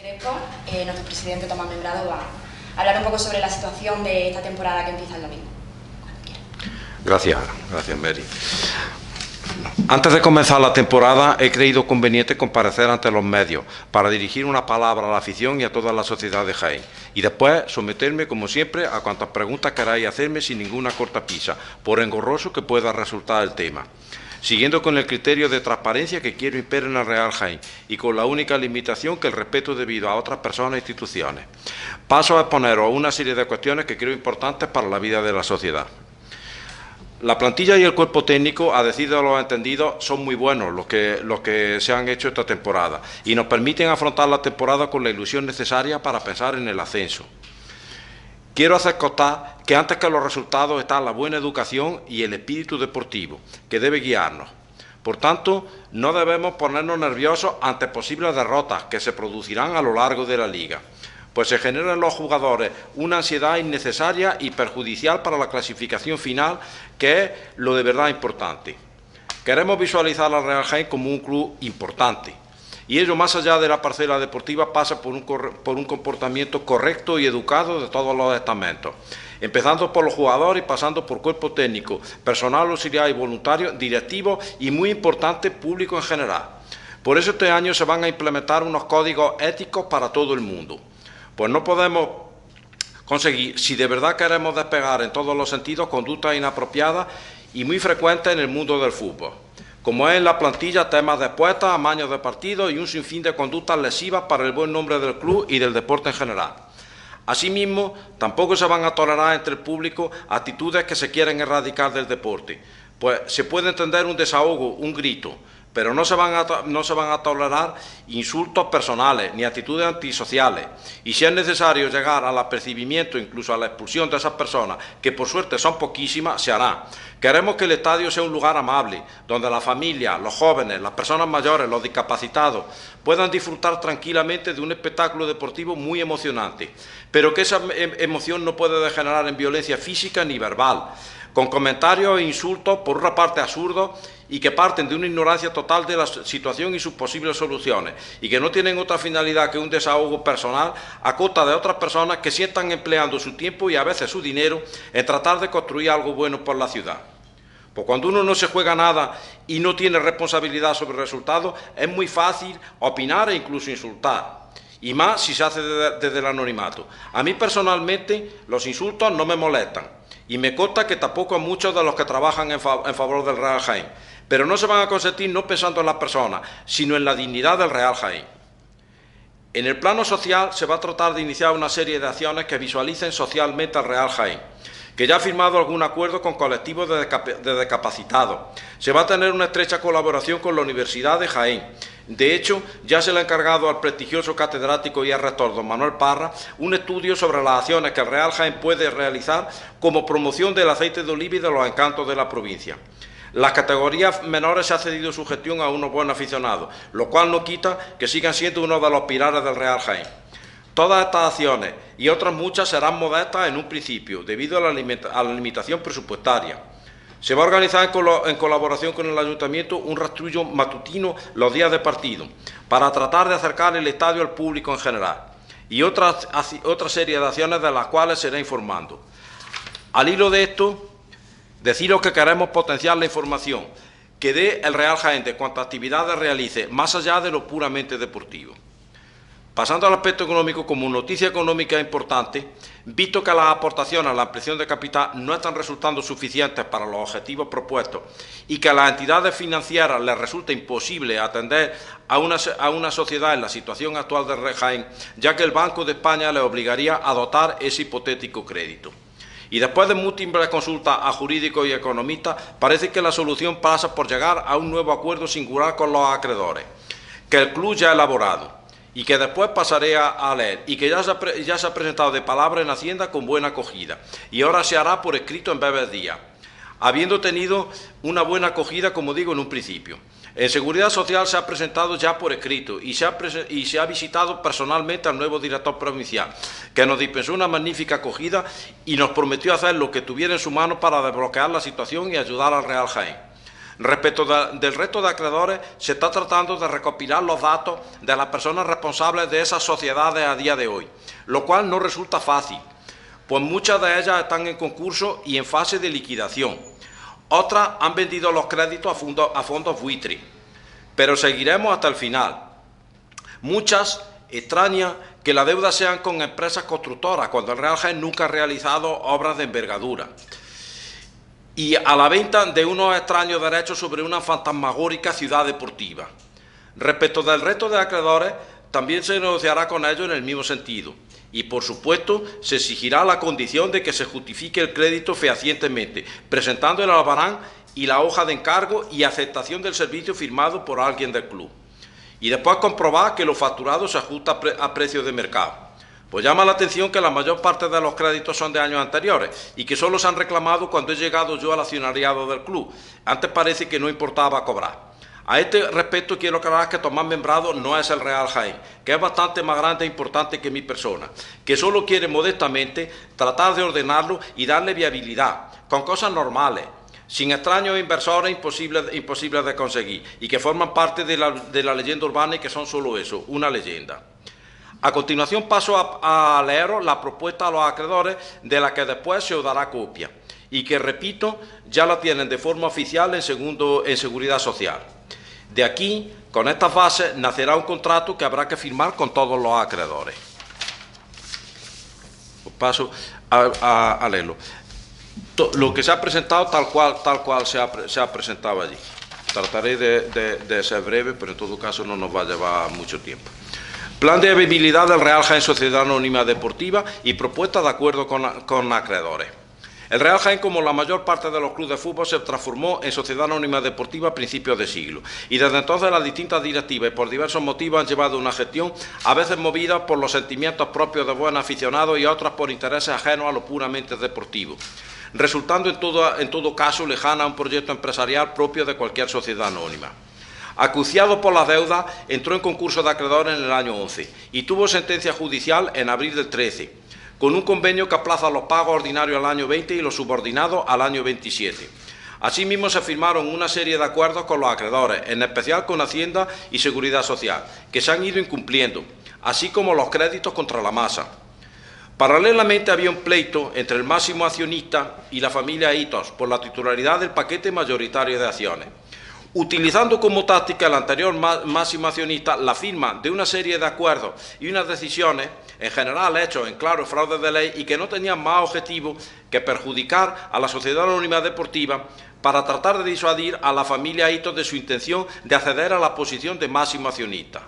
Crespo, nuestro presidente Tomás Membrado va a hablar un poco sobre la situación de esta temporada que empieza el domingo. Gracias, Mary. Antes de comenzar la temporada, he creído conveniente comparecer ante los medios para dirigir una palabra a la afición y a toda la sociedad de Jaén, y después someterme, como siempre, a cuantas preguntas queráis hacerme sin ninguna cortapisa, por engorroso que pueda resultar el tema, siguiendo con el criterio de transparencia que quiero imperar en el Real Jaén y con la única limitación que el respeto debido a otras personas e instituciones. Paso a exponeros una serie de cuestiones que creo importantes para la vida de la sociedad. La plantilla y el cuerpo técnico, a decir de los entendidos, son muy buenos los que se han hecho esta temporada y nos permiten afrontar la temporada con la ilusión necesaria para pensar en el ascenso. Quiero hacer constar que antes que los resultados está la buena educación y el espíritu deportivo, que debe guiarnos. Por tanto, no debemos ponernos nerviosos ante posibles derrotas que se producirán a lo largo de la liga, pues se genera en los jugadores una ansiedad innecesaria y perjudicial para la clasificación final, que es lo de verdad importante. Queremos visualizar al Real Jaén como un club importante, y ello, más allá de la parcela deportiva, pasa por un comportamiento correcto y educado de todos los estamentos, empezando por los jugadores y pasando por cuerpo técnico, personal auxiliar y voluntario, directivo y, muy importante, público en general. Por eso este año se van a implementar unos códigos éticos para todo el mundo. Pues no podemos conseguir, si de verdad queremos despegar en todos los sentidos, conductas inapropiadas y muy frecuentes en el mundo del fútbol, como es en la plantilla temas de apuestas, amaños de partidos y un sinfín de conductas lesivas para el buen nombre del club y del deporte en general. Asimismo, tampoco se van a tolerar entre el público actitudes que se quieren erradicar del deporte, pues se puede entender un desahogo, un grito, pero no se van a tolerar insultos personales ni actitudes antisociales, y si es necesario llegar al apercibimiento, incluso a la expulsión de esas personas, que por suerte son poquísimas, se hará. Queremos que el estadio sea un lugar amable, donde la familia, los jóvenes, las personas mayores, los discapacitados puedan disfrutar tranquilamente de un espectáculo deportivo muy emocionante, pero que esa emoción no puede degenerar en violencia física ni verbal, con comentarios e insultos, por una parte absurdos, y que parten de una ignorancia total de la situación y sus posibles soluciones, y que no tienen otra finalidad que un desahogo personal a costa de otras personas que sí están empleando su tiempo y a veces su dinero en tratar de construir algo bueno por la ciudad. Pues cuando uno no se juega nada y no tiene responsabilidad sobre el resultado, es muy fácil opinar e incluso insultar, y más si se hace desde el anonimato. A mí personalmente los insultos no me molestan, y me consta que tampoco a muchos de los que trabajan en favor del Real Jaén, pero no se van a consentir no pensando en las personas, sino en la dignidad del Real Jaén. En el plano social se va a tratar de iniciar una serie de acciones que visualicen socialmente al Real Jaén, que ya ha firmado algún acuerdo con colectivos de discapacitados. Se va a tener una estrecha colaboración con la Universidad de Jaén. De hecho, ya se le ha encargado al prestigioso catedrático y al rector don Manuel Parra un estudio sobre las acciones que el Real Jaén puede realizar como promoción del aceite de oliva y de los encantos de la provincia. Las categorías menores se ha cedido su gestión a unos buenos aficionados, lo cual no quita que sigan siendo uno de los pilares del Real Jaén. Todas estas acciones y otras muchas serán modestas en un principio, debido a la limitación presupuestaria. Se va a organizar en colaboración con el Ayuntamiento un rastrullo matutino los días de partido, para tratar de acercar el estadio al público en general, y otra serie de acciones de las cuales se irá informando. Al hilo de esto, deciros que queremos potenciar la información que dé el Real Jaén de cuantas actividades realice, más allá de lo puramente deportivo. Pasando al aspecto económico, como noticia económica importante, visto que las aportaciones a la ampliación de capital no están resultando suficientes para los objetivos propuestos y que a las entidades financieras les resulta imposible atender a una sociedad en la situación actual del Real Jaén, ya que el Banco de España les obligaría a dotar ese hipotético crédito. Y después de múltiples consultas a jurídicos y economistas, parece que la solución pasa por llegar a un nuevo acuerdo singular con los acreedores, que el club ya ha elaborado y que después pasaré a leer, y que ya se ha presentado de palabra en Hacienda con buena acogida, y ahora se hará por escrito en breves días, habiendo tenido una buena acogida, como digo, en un principio. En Seguridad Social se ha presentado ya por escrito y se ha visitado personalmente al nuevo director provincial, que nos dispensó una magnífica acogida y nos prometió hacer lo que tuviera en su mano para desbloquear la situación y ayudar al Real Jaén. Respecto del resto de acreedores, se está tratando de recopilar los datos de las personas responsables de esas sociedades a día de hoy, lo cual no resulta fácil, pues muchas de ellas están en concurso y en fase de liquidación. Otras han vendido los créditos a fondos buitre, pero seguiremos hasta el final. Muchas extrañan que la deuda sean con empresas constructoras, cuando el Real Jaén nunca ha realizado obras de envergadura. Y a la venta de unos extraños derechos sobre una fantasmagórica ciudad deportiva. Respecto del resto de acreedores, también se negociará con ellos en el mismo sentido. Y, por supuesto, se exigirá la condición de que se justifique el crédito fehacientemente, presentando el albarán y la hoja de encargo y aceptación del servicio firmado por alguien del club. Y después comprobar que lo facturado se ajusta a precios de mercado. Pues llama la atención que la mayor parte de los créditos son de años anteriores y que solo se han reclamado cuando he llegado yo al accionariado del club. Antes parece que no importaba cobrar. A este respecto quiero aclarar que Tomás Membrado no es el Real Jaén, que es bastante más grande e importante que mi persona, que solo quiere modestamente tratar de ordenarlo y darle viabilidad, con cosas normales, sin extraños inversores imposibles de conseguir y que forman parte de la leyenda urbana y que son solo eso, una leyenda. A continuación paso a leeros la propuesta a los acreedores de la que después se os dará copia y que, repito, ya la tienen de forma oficial en Seguridad Social. De aquí, con estas bases, nacerá un contrato que habrá que firmar con todos los acreedores. Paso a leerlo. Lo que se ha presentado tal cual se ha presentado allí. Trataré de ser breve, pero en todo caso no nos va a llevar mucho tiempo. Plan de viabilidad del Real Jaén Sociedad Anónima Deportiva y propuesta de acuerdo con acreedores. El Real Jaén, como la mayor parte de los clubes de fútbol, se transformó en Sociedad Anónima Deportiva a principios de siglo. Y desde entonces las distintas directivas, por diversos motivos, han llevado una gestión a veces movida por los sentimientos propios de buenos aficionados y otras por intereses ajenos a lo puramente deportivo, resultando en todo caso lejana a un proyecto empresarial propio de cualquier sociedad anónima. Acuciado por las deudas, entró en concurso de acreedores en el año 11 y tuvo sentencia judicial en abril del 13, con un convenio que aplaza los pagos ordinarios al año 20 y los subordinados al año 27. Asimismo, se firmaron una serie de acuerdos con los acreedores, en especial con Hacienda y Seguridad Social, que se han ido incumpliendo, así como los créditos contra la masa. Paralelamente había un pleito entre el máximo accionista y la familia Hitos por la titularidad del paquete mayoritario de acciones. Utilizando como táctica el anterior máximo accionista la firma de una serie de acuerdos y unas decisiones, en general hechos en claro fraude de ley y que no tenían más objetivo que perjudicar a la Sociedad Anónima Deportiva para tratar de disuadir a la familia Hitos de su intención de acceder a la posición de máximo accionista.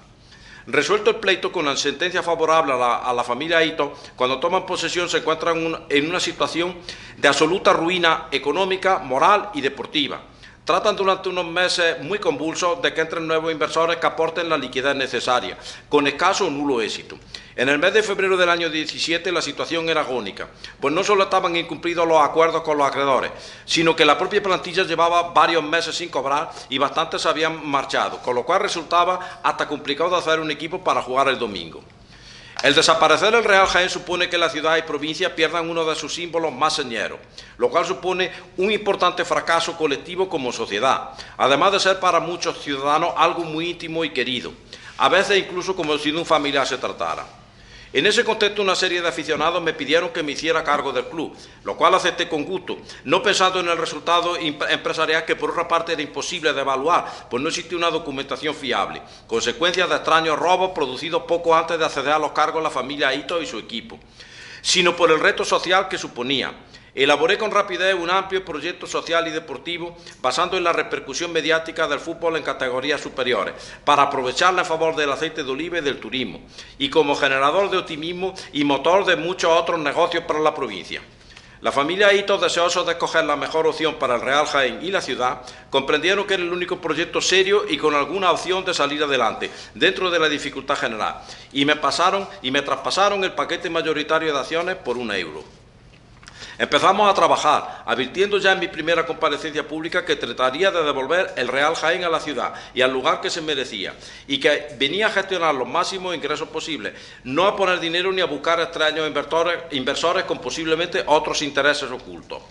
Resuelto el pleito con una sentencia favorable a la familia Hitos, cuando toman posesión se encuentran en una situación de absoluta ruina económica, moral y deportiva. Tratan durante unos meses muy convulsos de que entren nuevos inversores que aporten la liquidez necesaria, con escaso o nulo éxito. En el mes de febrero del año 17 la situación era agónica, pues no solo estaban incumplidos los acuerdos con los acreedores, sino que la propia plantilla llevaba varios meses sin cobrar y bastantes se habían marchado, con lo cual resultaba hasta complicado hacer un equipo para jugar el domingo. El desaparecer del Real Jaén supone que la ciudad y provincia pierdan uno de sus símbolos más señeros, lo cual supone un importante fracaso colectivo como sociedad, además de ser para muchos ciudadanos algo muy íntimo y querido, a veces incluso como si de un familiar se tratara. En ese contexto, una serie de aficionados me pidieron que me hiciera cargo del club, lo cual acepté con gusto, no pensando en el resultado empresarial que por otra parte era imposible de evaluar, pues no existía una documentación fiable, consecuencia de extraños robos producidos poco antes de acceder a los cargos la familia Hitos y su equipo, sino por el reto social que suponía. Elaboré con rapidez un amplio proyecto social y deportivo basando en la repercusión mediática del fútbol en categorías superiores, para aprovecharla a favor del aceite de oliva y del turismo, y como generador de optimismo y motor de muchos otros negocios para la provincia. La familia Hitos, deseosos de escoger la mejor opción para el Real Jaén y la ciudad, comprendieron que era el único proyecto serio y con alguna opción de salir adelante, dentro de la dificultad general, y me traspasaron el paquete mayoritario de acciones por €1. Empezamos a trabajar, advirtiendo ya en mi primera comparecencia pública que trataría de devolver el Real Jaén a la ciudad y al lugar que se merecía, y que venía a gestionar los máximos ingresos posibles, no a poner dinero ni a buscar extraños inversores con posiblemente otros intereses ocultos.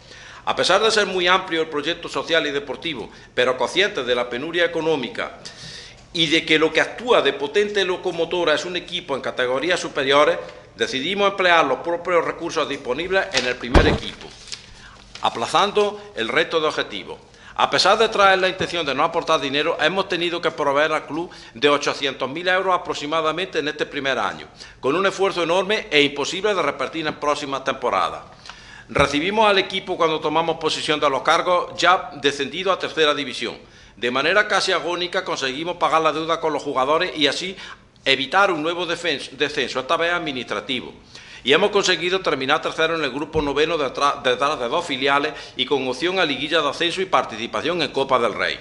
A pesar de ser muy amplio el proyecto social y deportivo, pero conscientes de la penuria económica y de que lo que actúa de potente locomotora es un equipo en categorías superiores, decidimos emplear los propios recursos disponibles en el primer equipo, aplazando el resto de objetivos. A pesar de traer la intención de no aportar dinero, hemos tenido que proveer al club de 800.000 euros aproximadamente en este primer año, con un esfuerzo enorme e imposible de repetir en próximas temporadas. Recibimos al equipo cuando tomamos posesión de los cargos ya descendido a tercera división. De manera casi agónica conseguimos pagar la deuda con los jugadores y así evitar un nuevo descenso, esta vez administrativo. Y hemos conseguido terminar tercero en el grupo noveno detrás de 2 filiales y con opción a liguilla de ascenso y participación en Copa del Rey.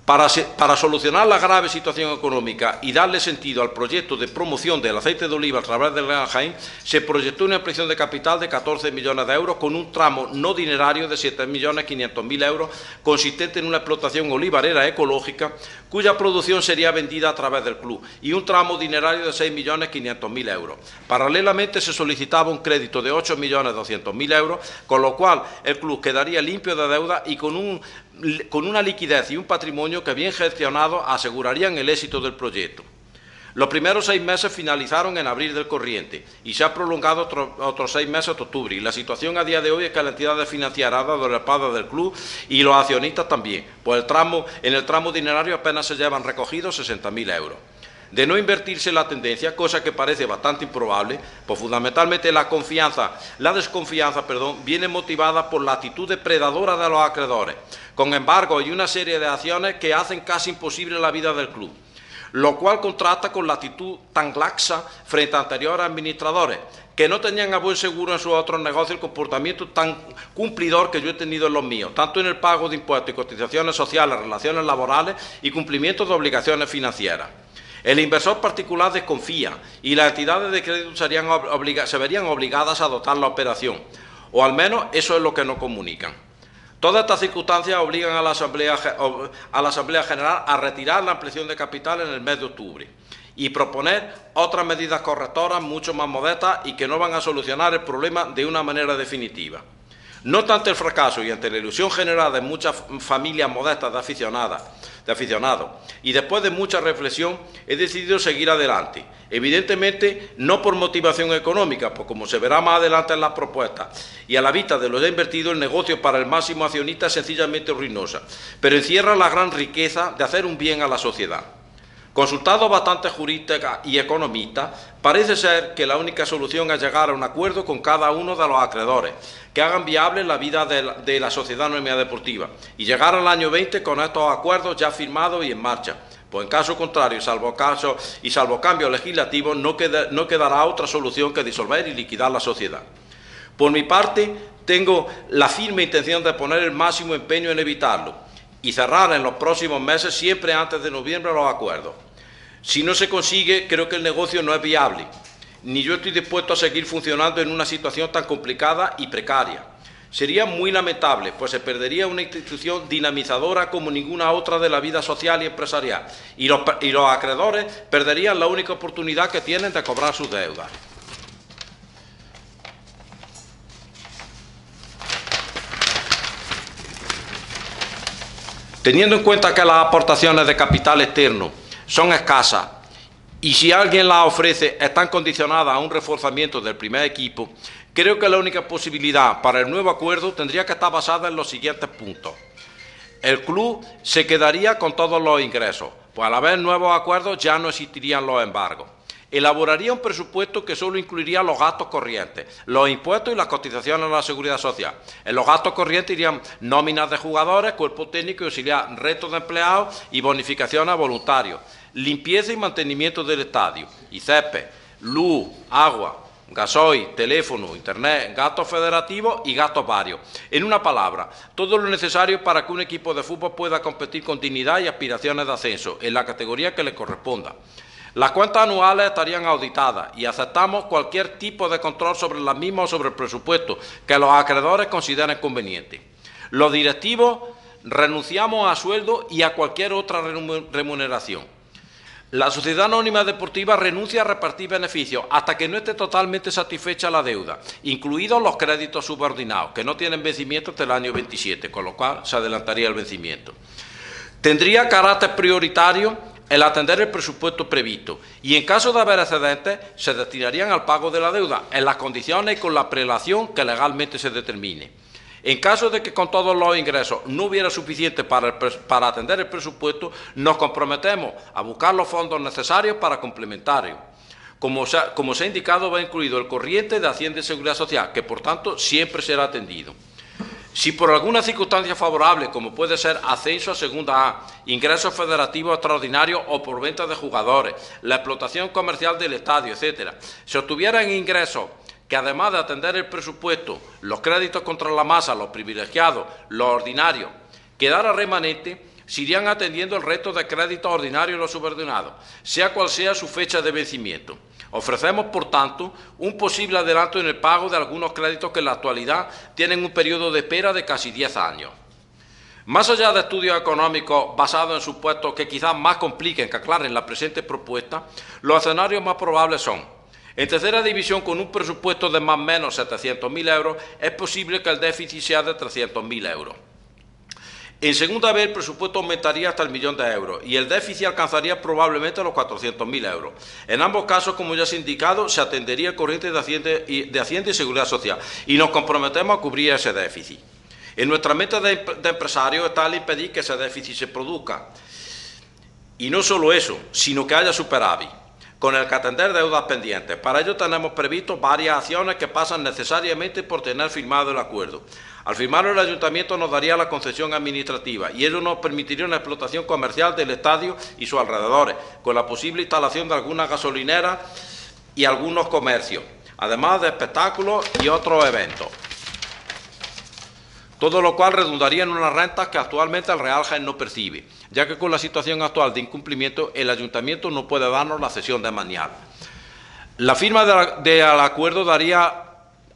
Para solucionar la grave situación económica y darle sentido al proyecto de promoción del aceite de oliva a través del Real Jaén, se proyectó una ampliación de capital de 14 millones de euros con un tramo no dinerario de 7.500.000 euros consistente en una explotación olivarera ecológica cuya producción sería vendida a través del club y un tramo dinerario de 6.500.000 euros. Paralelamente se solicitaba un crédito de 8.200.000 euros, con lo cual el club quedaría limpio de deuda y con una liquidez y un patrimonio que bien gestionado asegurarían el éxito del proyecto. Los primeros 6 meses finalizaron en abril del corriente y se ha prolongado otros 6 meses hasta octubre. Y la situación a día de hoy es que la entidad financiera ha dado la espalda del club y los accionistas también, pues en el tramo dinerario apenas se llevan recogidos 60.000 euros. De no invertirse la tendencia, cosa que parece bastante improbable, pues fundamentalmente la desconfianza viene motivada por la actitud depredadora de los acreedores, con embargo y una serie de acciones que hacen casi imposible la vida del club, lo cual contrasta con la actitud tan laxa frente a anteriores administradores, que no tenían a buen seguro en sus otros negocios el comportamiento tan cumplidor que yo he tenido en los míos, tanto en el pago de impuestos y cotizaciones sociales, relaciones laborales y cumplimiento de obligaciones financieras. El inversor particular desconfía y las entidades de crédito se verían obligadas a adoptar la operación, o al menos eso es lo que nos comunican. Todas estas circunstancias obligan a la Asamblea General a retirar la ampliación de capital en el mes de octubre y proponer otras medidas correctoras mucho más modestas y que no van a solucionar el problema de una manera definitiva. No obstante el fracaso y ante la ilusión generada en muchas familias modestas de aficionados, y después de mucha reflexión he decidido seguir adelante. Evidentemente no por motivación económica, pues como se verá más adelante en las propuestas, y a la vista de lo ya invertido, el negocio para el máximo accionista es sencillamente ruinosa, pero encierra la gran riqueza de hacer un bien a la sociedad. Consultados bastantes juristas y economistas, parece ser que la única solución es llegar a un acuerdo con cada uno de los acreedores, que hagan viable la vida de la Sociedad Anónima Deportiva, y llegar al año 20 con estos acuerdos ya firmados y en marcha. Pues en caso contrario, salvo cambio legislativo, no quedará otra solución que disolver y liquidar la sociedad. Por mi parte, tengo la firme intención de poner el máximo empeño en evitarlo y cerrar en los próximos meses, siempre antes de noviembre, los acuerdos. Si no se consigue, creo que el negocio no es viable, ni yo estoy dispuesto a seguir funcionando en una situación tan complicada y precaria. Sería muy lamentable, pues se perdería una institución dinamizadora como ninguna otra de la vida social y empresarial, y los acreedores perderían la única oportunidad que tienen de cobrar sus deudas. Teniendo en cuenta que las aportaciones de capital externo son escasas y si alguien las ofrece están condicionadas a un reforzamiento del primer equipo, creo que la única posibilidad para el nuevo acuerdo tendría que estar basada en los siguientes puntos. El club se quedaría con todos los ingresos, pues al haber nuevos acuerdos ya no existirían los embargos. Elaboraría un presupuesto que solo incluiría los gastos corrientes, los impuestos y las cotizaciones a la seguridad social. En los gastos corrientes irían nóminas de jugadores, cuerpo técnico y auxiliar, restos de empleados y bonificaciones a voluntarios, limpieza y mantenimiento del estadio, y césped, luz, agua, gasoil, teléfono, internet, gastos federativos y gastos varios. En una palabra, todo lo necesario para que un equipo de fútbol pueda competir con dignidad y aspiraciones de ascenso en la categoría que le corresponda. Las cuentas anuales estarían auditadas y aceptamos cualquier tipo de control sobre las mismas o sobre el presupuesto que los acreedores consideren conveniente. Los directivos renunciamos a sueldo y a cualquier otra remuneración. La sociedad anónima deportiva renuncia a repartir beneficios hasta que no esté totalmente satisfecha la deuda, incluidos los créditos subordinados, que no tienen vencimiento hasta el año 27, con lo cual se adelantaría el vencimiento. Tendría carácter prioritario el atender el presupuesto previsto y, en caso de haber excedentes, se destinarían al pago de la deuda en las condiciones y con la prelación que legalmente se determine. En caso de que con todos los ingresos no hubiera suficiente para atender el presupuesto, nos comprometemos a buscar los fondos necesarios para complementarlo. Como se ha indicado, va incluido el corriente de Hacienda y Seguridad Social, que por tanto siempre será atendido. Si por alguna circunstancia favorable, como puede ser ascenso a segunda A, ingresos federativos extraordinarios o por venta de jugadores, la explotación comercial del estadio, etc., se obtuvieran ingresos que, además de atender el presupuesto, los créditos contra la masa, los privilegiados, los ordinarios, quedara remanente, se irían atendiendo el resto de créditos ordinarios y los subordinados, sea cual sea su fecha de vencimiento. Ofrecemos, por tanto, un posible adelanto en el pago de algunos créditos que en la actualidad tienen un periodo de espera de casi 10 años. Más allá de estudios económicos basados en supuestos que quizás más compliquen que aclaren la presente propuesta, los escenarios más probables son: en tercera división, con un presupuesto de más o menos 700.000 euros, es posible que el déficit sea de 300.000 euros. En segunda vez, el presupuesto aumentaría hasta el 1.000.000 de euros y el déficit alcanzaría probablemente los 400.000 euros. En ambos casos, como ya se ha indicado, se atendería el corriente de Hacienda y Seguridad Social y nos comprometemos a cubrir ese déficit. En nuestra meta de empresarios está el impedir que ese déficit se produzca. Y no solo eso, sino que haya superávit, con el que atender deudas pendientes. Para ello tenemos previsto varias acciones que pasan necesariamente por tener firmado el acuerdo. Al firmarlo, el Ayuntamiento nos daría la concesión administrativa y ello nos permitiría una explotación comercial del estadio y sus alrededores, con la posible instalación de algunas gasolineras y algunos comercios, además de espectáculos y otros eventos. Todo lo cual redundaría en unas rentas que actualmente el Real Jaén no percibe, ya que con la situación actual de incumplimiento el Ayuntamiento no puede darnos la cesión de manial. La firma del acuerdo daría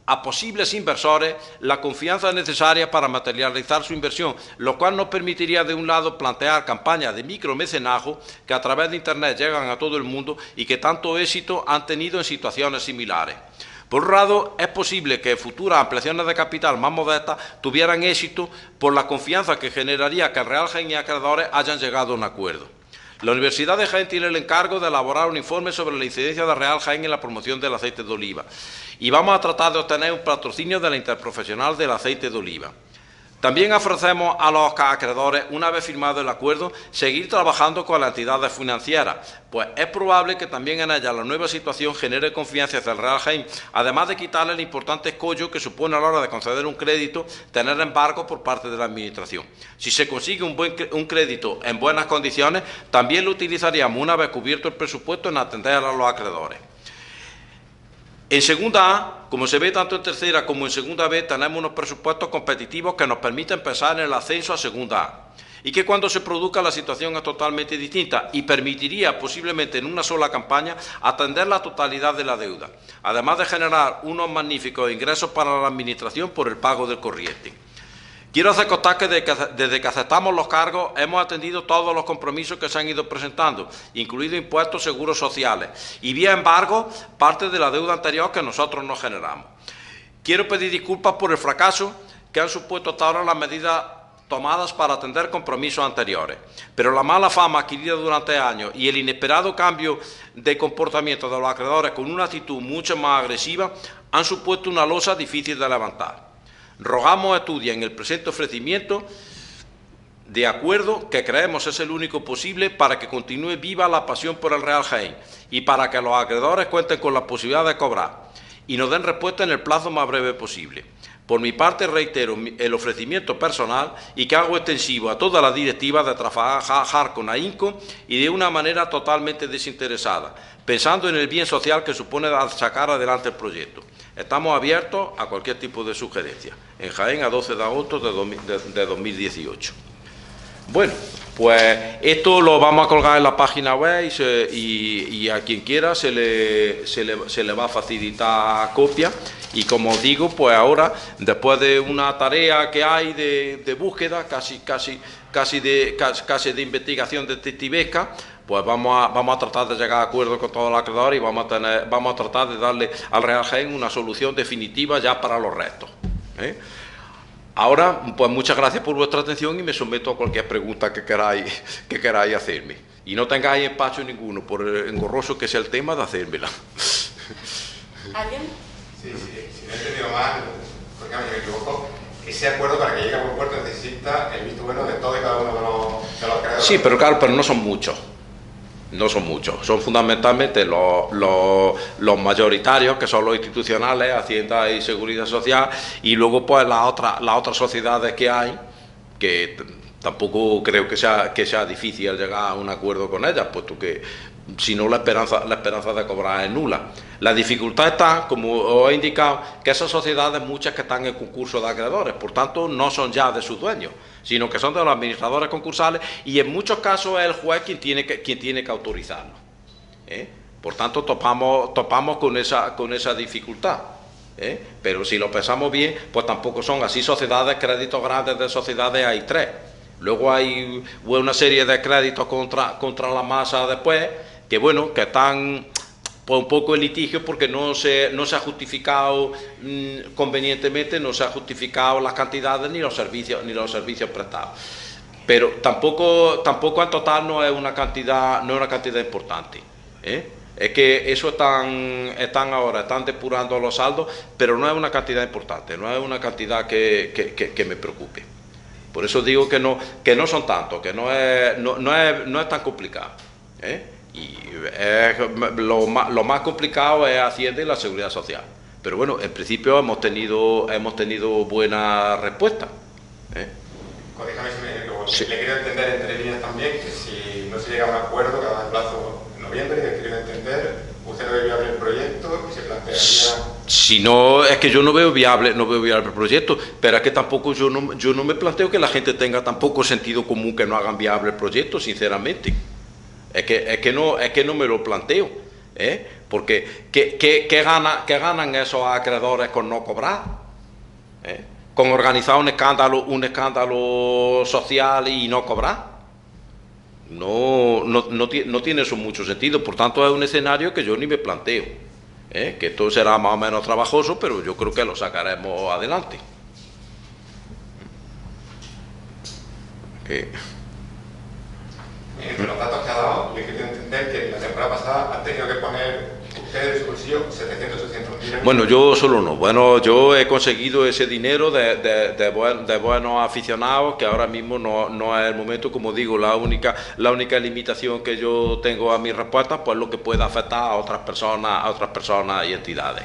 a posibles inversores la confianza necesaria para materializar su inversión, lo cual nos permitiría, de un lado, plantear campañas de micromecenazgo que a través de Internet llegan a todo el mundo y que tanto éxito han tenido en situaciones similares. Por un lado, es posible que futuras ampliaciones de capital más modestas tuvieran éxito por la confianza que generaría que el Real Jaén y acreedores hayan llegado a un acuerdo. La Universidad de Jaén tiene el encargo de elaborar un informe sobre la incidencia del Real Jaén en la promoción del aceite de oliva y vamos a tratar de obtener un patrocinio de la Interprofesional del Aceite de Oliva. También ofrecemos a los acreedores, una vez firmado el acuerdo, seguir trabajando con las entidades financieras, pues es probable que también en ellas la nueva situación genere confianza hacia el Real Jaén, además de quitarle el importante escollo que supone a la hora de conceder un crédito tener embargo por parte de la Administración. Si se consigue un crédito en buenas condiciones, también lo utilizaríamos una vez cubierto el presupuesto en atender a los acreedores. En segunda A, como se ve tanto en tercera como en segunda B, tenemos unos presupuestos competitivos que nos permiten pensar en el ascenso a segunda A y que cuando se produzca la situación es totalmente distinta y permitiría posiblemente en una sola campaña atender la totalidad de la deuda, además de generar unos magníficos ingresos para la Administración por el pago del corriente. Quiero hacer constar que desde que aceptamos los cargos hemos atendido todos los compromisos que se han ido presentando, incluidos impuestos, seguros sociales y vía embargo parte de la deuda anterior que nosotros nos generamos. Quiero pedir disculpas por el fracaso que han supuesto hasta ahora las medidas tomadas para atender compromisos anteriores, pero la mala fama adquirida durante años y el inesperado cambio de comportamiento de los acreedores con una actitud mucho más agresiva han supuesto una losa difícil de levantar. Rogamos estudien el presente ofrecimiento de acuerdo que creemos es el único posible para que continúe viva la pasión por el Real Jaén y para que los acreedores cuenten con la posibilidad de cobrar y nos den respuesta en el plazo más breve posible. Por mi parte reitero el ofrecimiento personal y que hago extensivo a toda la directiva de trabajar con ahínco y de una manera totalmente desinteresada, pensando en el bien social que supone sacar adelante el proyecto. Estamos abiertos a cualquier tipo de sugerencia. En Jaén, a 12 de agosto de 2018. Bueno, pues esto lo vamos a colgar en la página web y a quien quiera se le va a facilitar copia. Y como os digo, pues ahora, después de una tarea que hay de búsqueda, casi de investigación detectivesca, pues vamos a tratar de llegar a acuerdo con todos los acreedores y vamos a tratar de darle al Real Jaén una solución definitiva ya para los restos. Ahora, pues muchas gracias por vuestra atención y me someto a cualquier pregunta que queráis hacerme. Y no tengáis empacho ninguno, por el engorroso que sea el tema, de hacérmela. ¿Alguien? Sí, si no he entendido mal, porque me equivoco, ese acuerdo para que llegue a buen puerto necesita el visto bueno de todo y cada uno de los creadores. Sí, pero claro, no son muchos. No son muchos, son fundamentalmente los mayoritarios, que son los institucionales, Hacienda y Seguridad Social, y luego pues las otras sociedades que hay, que tampoco creo que sea difícil llegar a un acuerdo con ellas, puesto que si no la esperanza de cobrar es nula. La dificultad está, como os he indicado, que esas sociedades, muchas que están en concurso de acreedores, por tanto no son ya de sus dueños, sino que son de los administradores concursales, y en muchos casos es el juez quien tiene que autorizarlo. Por tanto topamos con esa dificultad. Pero si lo pensamos bien, pues tampoco son así sociedades, créditos grandes de sociedades hay tres. Luego hay una serie de créditos contra la masa después, que bueno, que están pues un poco en litigio porque no se ha justificado convenientemente, no se ha justificado las cantidades ni los servicios prestados. Pero tampoco en total no es una cantidad importante. Es que eso están depurando los saldos, pero no es una cantidad importante, no es una cantidad que me preocupe. Por eso digo que no son tantos, que no es tan complicado. Y lo más complicado es Hacienda y la Seguridad Social. Pero bueno, en principio hemos tenido buena respuesta. Corríjame si me equivoco. Sí. Le quiero entender entre líneas también que si no se llega a un acuerdo cada el plazo en noviembre, le quiero entender, usted no ve viable el proyecto y se plantearía... Si no, es que yo no veo viable el proyecto, pero es que tampoco yo no me planteo que la gente tenga tampoco sentido común que no hagan viable el proyecto, sinceramente. Es que no me lo planteo, porque ¿qué ganan esos acreedores con no cobrar? Con organizar un escándalo social y no cobrar. No tiene eso mucho sentido, por tanto es un escenario que yo ni me planteo. Que esto será más o menos trabajoso, pero yo creo que lo sacaremos adelante. Entre los datos que ha dado, le quiero entender que la temporada pasada han tenido que poner ustedes de su bolsillo 700, 800.000 euros. Bueno, yo solo no. Bueno, yo he conseguido ese dinero de buenos aficionados, que ahora mismo no es el momento. Como digo, la única limitación que yo tengo a mi respuesta, pues lo que pueda afectar a otras personas y entidades,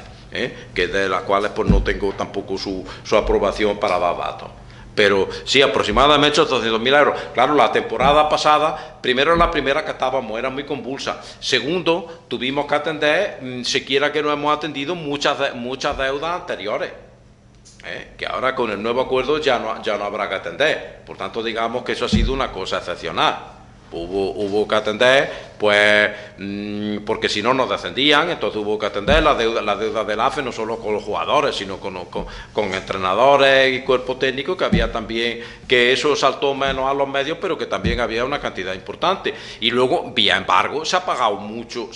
que de las cuales pues no tengo tampoco su aprobación para dar datos. Pero sí, aproximadamente 800.000 euros. Claro, la temporada pasada, primero la primera que estábamos era muy convulsa. Segundo, tuvimos que atender, siquiera que no hemos atendido muchas deudas anteriores, que ahora con el nuevo acuerdo ya no habrá que atender. Por tanto, digamos que eso ha sido una cosa excepcional. Hubo que atender, pues, porque si no nos descendían, entonces hubo que atender la deuda del AFE, no solo con los jugadores, sino con entrenadores y cuerpo técnico, que había también, que eso saltó menos a los medios, pero que también había una cantidad importante. Y luego, vía embargo, se ha pagado mucho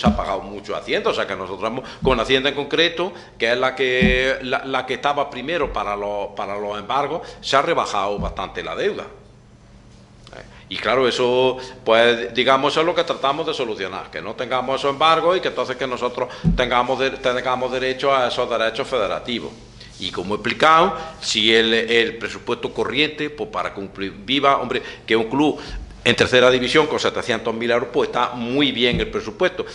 Hacienda, o sea que nosotros con Hacienda en concreto, que es la que estaba primero para los embargos, se ha rebajado bastante la deuda. Y claro, eso, pues digamos, eso es lo que tratamos de solucionar, que no tengamos esos embargos y que entonces que nosotros tengamos derecho a esos derechos federativos. Y como he explicado, si el presupuesto corriente, pues para cumplir, hombre, que un club en tercera división con 700.000 euros, pues está muy bien el presupuesto.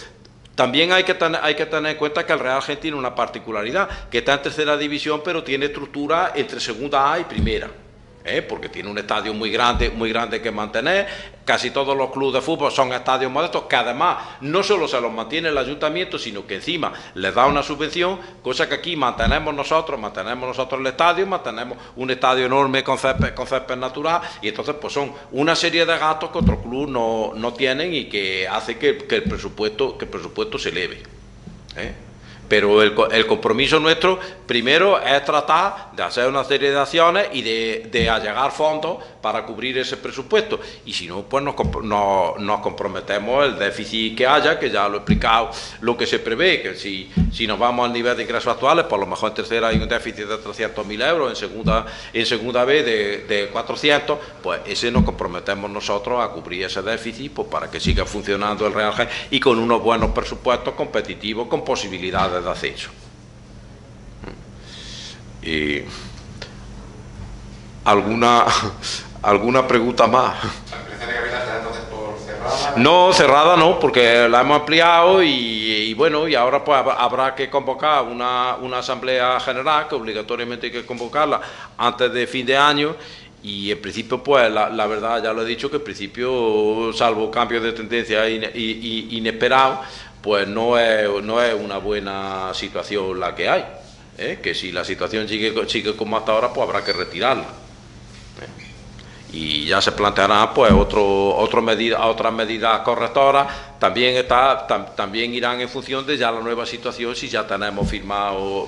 También hay que tener en cuenta que el Real Jaén tiene una particularidad, que está en tercera división, pero tiene estructura entre segunda A y primera. Porque tiene un estadio muy grande que mantener. Casi todos los clubes de fútbol son estadios modestos, que además no solo se los mantiene el ayuntamiento, sino que encima les da una subvención, cosa que aquí mantenemos nosotros el estadio, mantenemos un estadio enorme con césped natural, y entonces pues son una serie de gastos que otros clubes no tienen y que hace que el presupuesto se eleve. Pero el compromiso nuestro, primero, es tratar de hacer una serie de acciones y de allegar fondos para cubrir ese presupuesto. Y si no, pues nos comprometemos el déficit que haya, que ya lo he explicado, lo que se prevé, que si nos vamos al nivel de ingresos actuales, pues a lo mejor en tercera hay un déficit de 300.000 euros, en segunda vez de 400, pues ese nos comprometemos nosotros a cubrir ese déficit, pues para que siga funcionando el Real Jaén y con unos buenos presupuestos competitivos, con posibilidades de acceso. Y ¿alguna pregunta más? ¿La ampliación de capital será entonces por cerrada? No, cerrada no, porque la hemos ampliado y bueno, y ahora pues habrá que convocar una asamblea general, que obligatoriamente hay que convocarla antes de fin de año. Y en principio, pues la verdad, ya lo he dicho, que en principio, salvo cambios de tendencia inesperados, pues no es una buena situación la que hay, que si la situación sigue como hasta ahora, pues habrá que retirarla. Y ya se plantearán pues otras medidas correctoras, también irán en función de ya la nueva situación, si ya tenemos firmado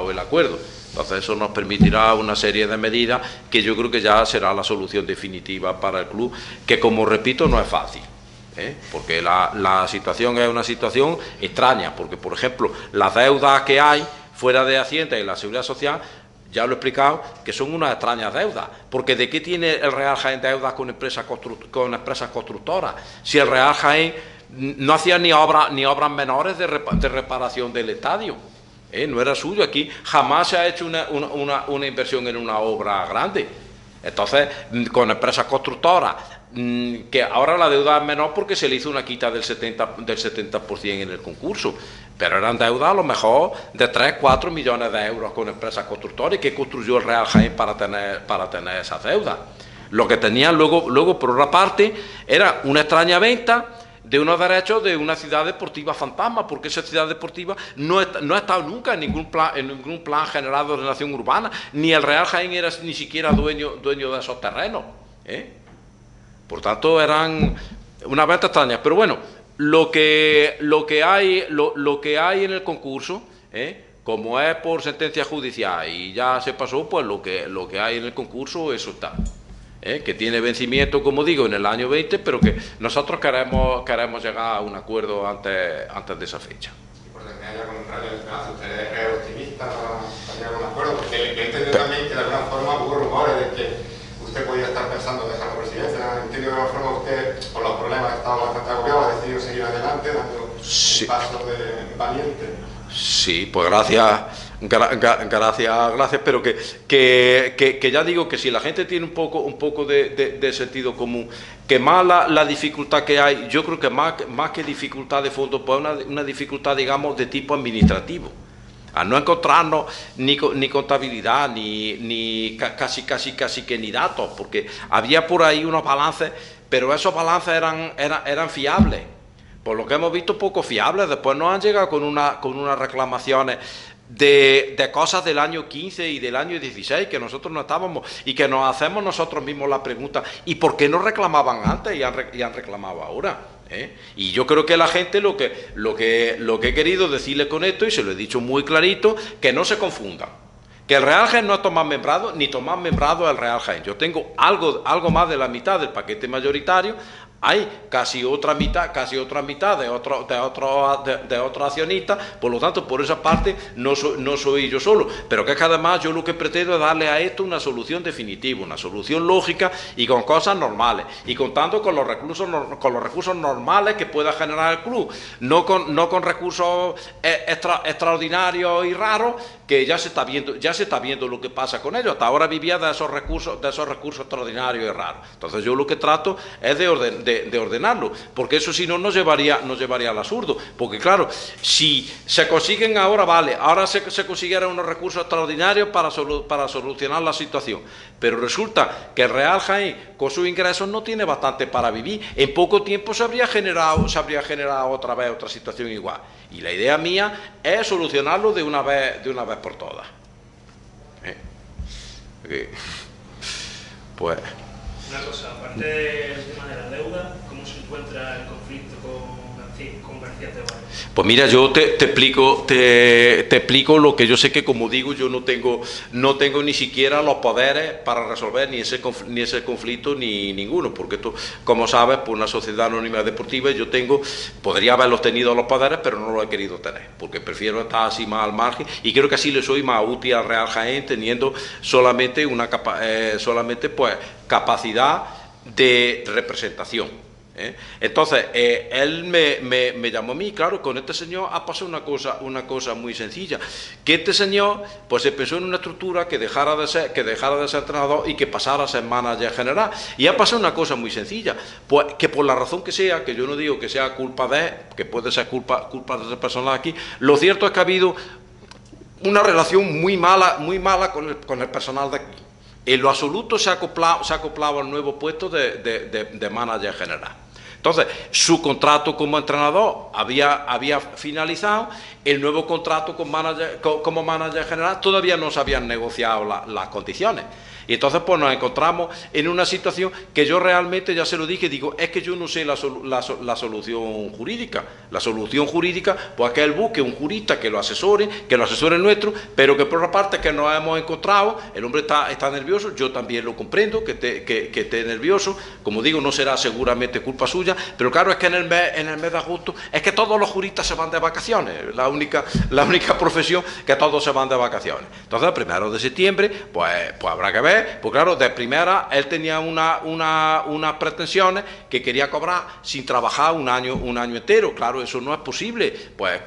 el acuerdo. Entonces eso nos permitirá una serie de medidas que yo creo que ya será la solución definitiva para el club, que como repito no es fácil, porque la situación es una situación extraña, porque por ejemplo las deudas que hay fuera de Hacienda y la Seguridad Social, ya lo he explicado, que son unas extrañas deudas, porque ¿de qué tiene el Real Jaén deudas con empresas constructoras? Si el Real Jaén no hacía ni obras menores de reparación del estadio, no era suyo. Aquí jamás se ha hecho una inversión en una obra grande. Entonces, con empresas constructoras, que ahora la deuda es menor porque se le hizo una quita del 70% en el concurso, pero eran deudas a lo mejor de 3-4 millones de euros con empresas constructoras, que construyó el Real Jaén para tener esas deudas. Lo que tenían luego por otra parte era una extraña venta de unos derechos de una ciudad deportiva fantasma, porque esa ciudad deportiva no ha estado nunca en ningún plan general de ordenación urbana, ni el Real Jaén era ni siquiera dueño de esos terrenos, Por tanto, eran una venta extraña. Pero bueno, lo que hay en el concurso, como es por sentencia judicial y ya se pasó, pues lo que hay en el concurso, eso está. Que tiene vencimiento, como digo, en el año 20, pero que nosotros queremos llegar a un acuerdo antes de esa fecha. Y por terminar ya con un rayo de esperanza, ¿usted es optimista para llegar a un acuerdo? Porque he entendido también que de alguna forma hubo rumores de que usted podía estar pensando en dejar la presidencia. Entiendo de alguna forma usted, por los problemas, estaba bastante agobiado, ha decidido seguir adelante, dando un paso valiente. Sí, pues gracias, pero que ya digo que si la gente tiene un poco de sentido común, que más la dificultad que hay, yo creo que más que dificultad de fondo, pues una dificultad, digamos, de tipo administrativo. A no encontrarnos ni contabilidad, ni casi que ni datos, porque había por ahí unos balances, pero esos balances eran fiables. Por lo que hemos visto, poco fiables. Después nos han llegado con unas reclamaciones de cosas del año 15 y del año 16 que nosotros no estábamos, y que nos hacemos nosotros mismos la pregunta: ¿y por qué no reclamaban antes y han reclamado ahora? Y yo creo que la gente lo que he querido decirle con esto, y se lo he dicho muy clarito, que no se confundan, que el Real Jaén no es Tomás Membrado, ni Tomás Membrado es el Real Jaén. Yo tengo algo más de la mitad del paquete mayoritario. Hay casi otra mitad de otro accionista. Por lo tanto, por esa parte no soy yo solo, pero que es que además yo lo que pretendo es darle a esto una solución definitiva, una solución lógica y con cosas normales, y contando con los recursos normales que pueda generar el club, no con recursos extraordinarios y raros, que ya se está viendo lo que pasa con ellos. Hasta ahora vivía de esos recursos extraordinarios y raros. Entonces yo lo que trato es de ordenarlo, porque eso si no nos llevaría al absurdo. Porque claro, si se consiguen ahora se consiguieran unos recursos extraordinarios para solucionar la situación, pero resulta que el Real Jaén con sus ingresos no tiene bastante para vivir. En poco tiempo se habría generado otra vez otra situación igual, y la idea mía es solucionarlo de una vez por todas. Pues una cosa, aparte del tema de la deuda, ¿cómo se encuentra el conflicto con Hacienda? sí, convergente, bueno. Pues mira, yo te explico lo que yo sé que, como digo, yo no tengo ni siquiera los poderes para resolver ni ese conflicto ni ninguno, porque tú, como sabes, por una sociedad anónima deportiva yo podría haberlos tenido los poderes, pero no los he querido tener, porque prefiero estar así más al margen y creo que así le soy más útil al Real Jaén teniendo solamente pues capacidad de representación. Entonces, él me llamó a mí, claro, con este señor ha pasado una cosa muy sencilla, que este señor pues se pensó en una estructura que dejara de ser entrenador y que pasara a ser manager general, y ha pasado una cosa muy sencilla, pues que por la razón que sea, que yo no digo que sea culpa de él, que puede ser culpa de esa persona aquí, lo cierto es que ha habido una relación muy mala con el personal de aquí. En lo absoluto se ha acoplado al nuevo puesto de manager general. Entonces, su contrato como entrenador había finalizado, el nuevo contrato como manager general todavía no se habían negociado las condiciones. Y entonces pues nos encontramos en una situación que yo realmente ya se lo dije, digo, es que yo no sé la solución jurídica. La solución jurídica, pues que él busque un jurista que lo asesore nuestro, pero que por otra parte que nos hemos encontrado, el hombre está nervioso, yo también lo comprendo, que esté nervioso, como digo, no será seguramente culpa suya, pero claro, es que en el mes de agosto, es que todos los juristas se van de vacaciones, la única profesión que todos se van de vacaciones. Entonces, el 1 de septiembre, pues habrá que ver. Pues claro, de primera él tenía unas pretensiones que quería cobrar sin trabajar un año entero. Claro, eso no es posible, pues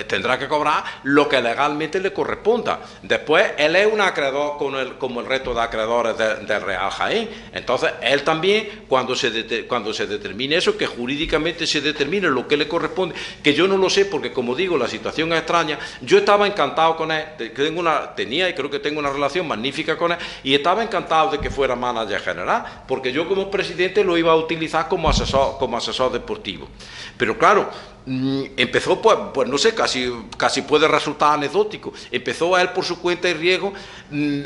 tendrá que cobrar lo que legalmente le corresponda. Después, él es un acreedor como el resto de acreedores del Real Jaén. Entonces, él también, cuando se determine eso, que jurídicamente se determine lo que le corresponde, que yo no lo sé, porque como digo, la situación es extraña. Yo estaba encantado con él, tenía y creo que tengo una relación magnífica con él, y estaba encantado de que fuera manager general, porque yo como presidente lo iba a utilizar como asesor deportivo. Pero claro, empezó pues no sé, casi puede resultar anecdótico, empezó a él por su cuenta y riesgo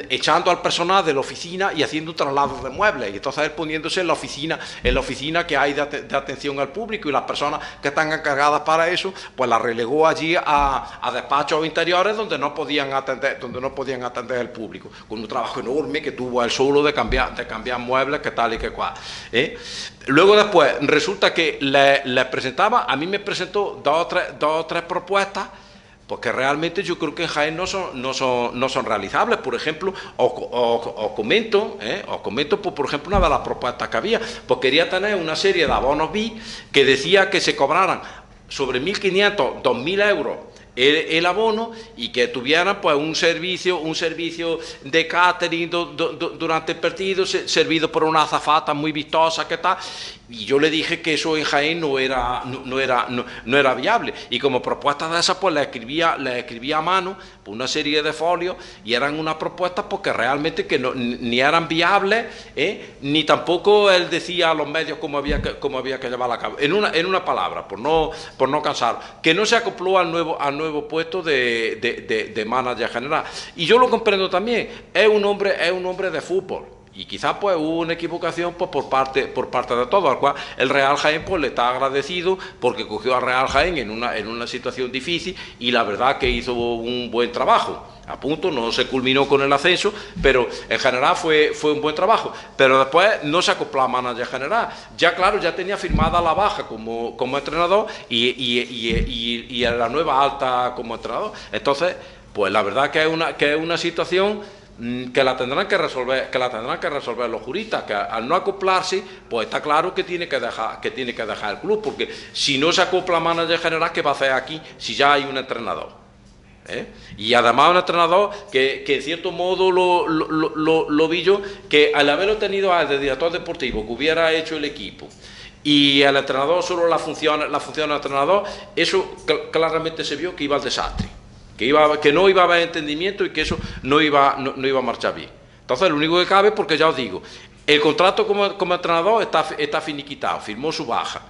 echando al personal de la oficina y haciendo traslados de muebles, y entonces él poniéndose en la oficina que hay de atención al público, y las personas que están encargadas para eso pues la relegó allí a despachos interiores donde no podían atender al público, con un trabajo enorme que tuvo él solo de cambiar muebles, que tal y que cual. Luego después resulta que le presentaba, a mí me presentó dos o tres propuestas, porque realmente yo creo que en Jaén no son realizables. Por ejemplo, os comento, por ejemplo, una de las propuestas que había, pues quería tener una serie de abonos BI que decía que se cobraran sobre 1.500, 2.000 euros el abono, y que tuvieran pues un servicio de catering durante el partido, servido por una azafata muy vistosa, que tal. Y yo le dije que eso en Jaén no era viable, y como propuesta de esas pues le escribía a mano por una serie de folios, y eran unas propuestas porque realmente que ni eran viables, ni tampoco él decía a los medios cómo había que llevarla a cabo. En una palabra, por no cansar, que no se acopló al nuevo puesto de manager general. Y yo lo comprendo también, es un hombre de fútbol, y quizás pues hubo una equivocación pues, por parte de todos, al cual el Real Jaén pues le está agradecido, porque cogió al Real Jaén en una situación difícil, y la verdad que hizo un buen trabajo. A punto, no se culminó con el ascenso, pero en general fue un buen trabajo. Pero después no se acopló a manager general. Ya claro, ya tenía firmada la baja como entrenador y la nueva alta como entrenador. Entonces, pues la verdad que es una situación que la tendrán que resolver los juristas, que al no acoplarse, pues está claro que tiene que dejar el club, porque si no se acopla a manager general, ¿qué va a hacer aquí si ya hay un entrenador? Y además un entrenador que en cierto modo lo vi yo, que al haberlo tenido de director deportivo, que hubiera hecho el equipo, y el entrenador solo la función del entrenador, eso claramente se vio que iba al desastre, que no iba a haber entendimiento, y que eso no iba a marchar bien. Entonces lo único que cabe, porque ya os digo, el contrato como entrenador está finiquitado, firmó su baja.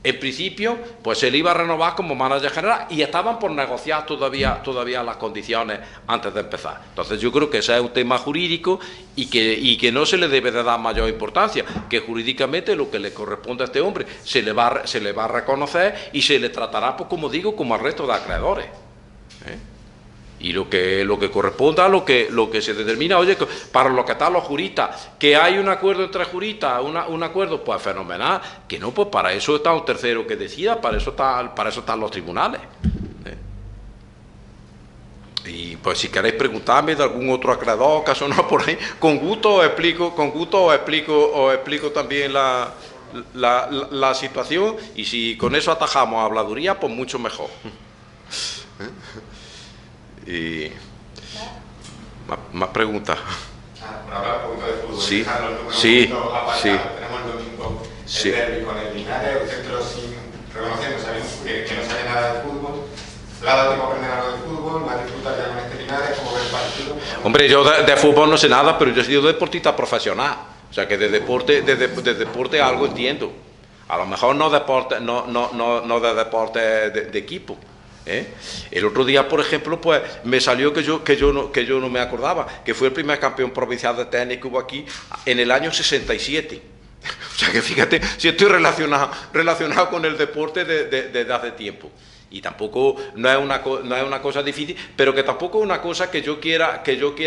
en principio, pues se le iba a renovar como manager general y estaban por negociar todavía las condiciones antes de empezar. Entonces yo creo que ese es un tema jurídico y que no se le debe de dar mayor importancia, que jurídicamente lo que le corresponde a este hombre se le va a reconocer y se le tratará, pues como digo, como al resto de acreedores. Y lo que corresponda a lo que se determina, oye, para lo que están los juristas, que hay un acuerdo entre juristas, un acuerdo, pues fenomenal, que no, pues para eso está un tercero que decida, para eso están los tribunales. Y pues si queréis preguntarme de algún otro acreedor que ha sonado por ahí, con gusto os explico también la situación, y si con eso atajamos habladuría, pues mucho mejor. Y más preguntas. Por hablar un poquito de fútbol. Sí, sí. Sí. Tenemos el domingo el derbi con el Linares, usted reconociendo, sabiendo que no sabe nada de fútbol. ¿Le ha dado tiempo a aprender algo de fútbol? ¿Va a disfrutar ya con este Linares? ¿Cómo ve el partido? Hombre, yo de fútbol no sé nada, pero yo he sido deportista profesional. O sea que de deporte algo entiendo. A lo mejor no de deporte de equipo. El otro día, por ejemplo, pues me salió que yo no me acordaba, que fue el primer campeón provincial de tenis que hubo aquí en el año 67. O sea que fíjate, si estoy relacionado con el deporte desde hace tiempo. Y tampoco no es una cosa difícil, pero que tampoco es una cosa que yo quiera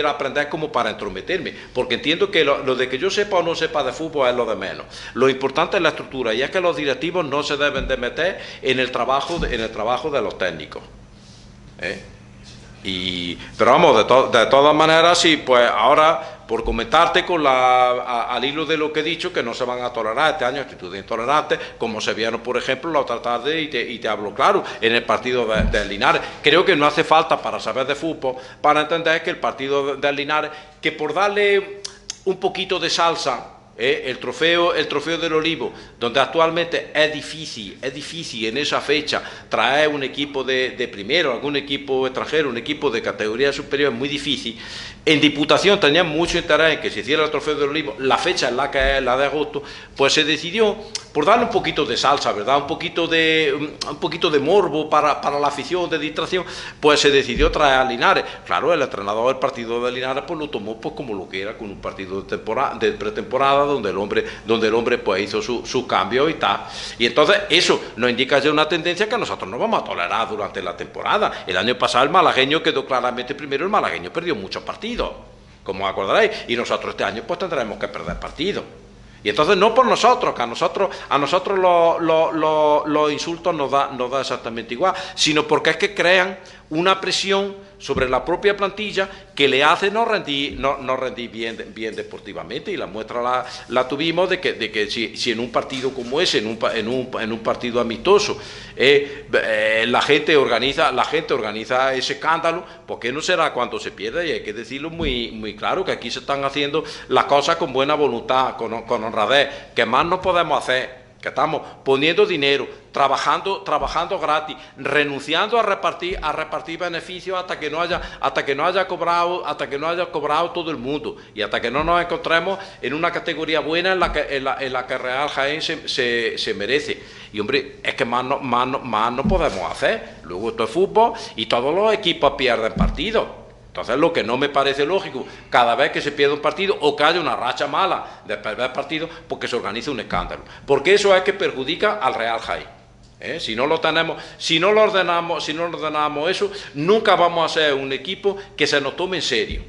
aprender como para entrometerme, porque entiendo que lo de que yo sepa o no sepa de fútbol es lo de menos. Lo importante es la estructura, y es que los directivos no se deben de meter en el trabajo de los técnicos. Pero vamos, de todas maneras, sí, pues ahora, por comentarte al hilo de lo que he dicho, que no se van a tolerar este año actitudes intolerantes, como se vieron, por ejemplo, la otra tarde, y te hablo claro, en el partido del Linares. Creo que no hace falta, para saber de fútbol, para entender que el partido del Linares, que por darle un poquito de salsa, el trofeo del Olivo, donde actualmente es difícil en esa fecha traer un equipo de primero, algún equipo extranjero, un equipo de categoría superior, es muy difícil. En Diputación tenían mucho interés en que se hiciera el trofeo del Olivo, la fecha en la que es la de agosto, pues se decidió, por darle un poquito de salsa, ¿verdad? Un poquito de morbo para la afición, de distracción, pues se decidió traer a Linares. Claro, el entrenador del partido de Linares pues lo tomó pues como lo que era, con un partido de pretemporada, donde el hombre pues hizo su cambio y tal. Y entonces eso nos indica ya una tendencia que nosotros no vamos a tolerar durante la temporada. El año pasado el malagueño quedó claramente primero, el malagueño perdió muchos partidos, como acordaréis, y nosotros este año pues tendremos que perder partidos. Y entonces no por nosotros, que a nosotros los insultos nos da exactamente igual, sino porque es que crean una presión sobre la propia plantilla que le hace no rendir bien deportivamente, y la muestra la tuvimos de que si en un partido como ese, en un partido amistoso, la gente organiza ese escándalo, ¿por qué no será cuando se pierde? Y hay que decirlo muy claro, que aquí se están haciendo las cosas con buena voluntad, con honradez, que más no podemos hacer, que estamos poniendo dinero, trabajando gratis, renunciando a repartir beneficios hasta que no haya cobrado todo el mundo, y hasta que no nos encontremos en una categoría buena en la que Real Jaén se merece. Y hombre, es que más no podemos hacer. Luego esto es fútbol y todos los equipos pierden partidos. Entonces, lo que no me parece lógico, cada vez que se pierde un partido o que haya una racha mala de perder partido, porque se organiza un escándalo. Porque eso es que perjudica al Real Jaén. Si no lo ordenamos eso, nunca vamos a ser un equipo que se nos tome en serio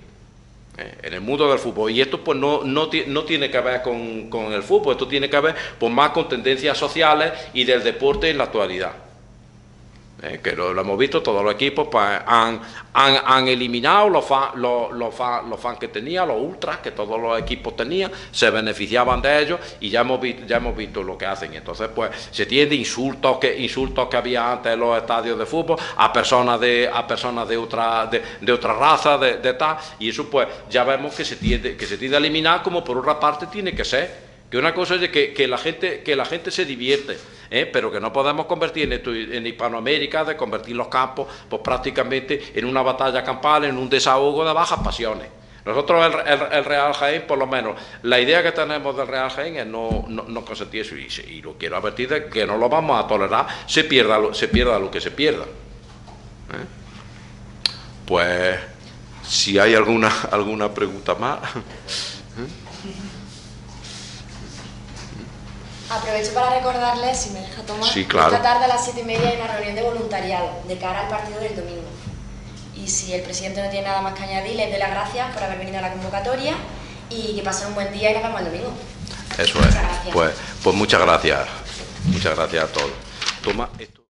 en el mundo del fútbol. Y esto pues no tiene que ver con el fútbol, esto tiene que ver pues más con tendencias sociales y del deporte en la actualidad. Que lo hemos visto, todos los equipos pues, han eliminado los fans que tenían, los ultras que todos los equipos tenían, se beneficiaban de ellos, y ya hemos visto lo que hacen. Entonces pues se tiende insultos que había antes en los estadios de fútbol a personas de otra raza, de tal, y eso pues ya vemos que se tiende a eliminar, como por otra parte tiene que ser. Que una cosa es que la gente se divierte, pero que no podemos convertir en Hispanoamérica, de convertir los campos pues prácticamente en una batalla campal, en un desahogo de bajas pasiones. Nosotros el Real Jaén, por lo menos, la idea que tenemos del Real Jaén es no consentir eso, y lo quiero advertir de que no lo vamos a tolerar, se pierda lo que se pierda. Pues, si hay alguna pregunta más. Aprovecho para recordarles, si me deja tomar, sí, claro. esta tarde a las 7:30 hay una reunión de voluntariado de cara al partido del domingo. Y si el presidente no tiene nada más que añadir, les doy las gracias por haber venido a la convocatoria y que pasen un buen día y nos vemos el domingo. Eso es. Pues muchas gracias. Muchas gracias a todos. Toma esto.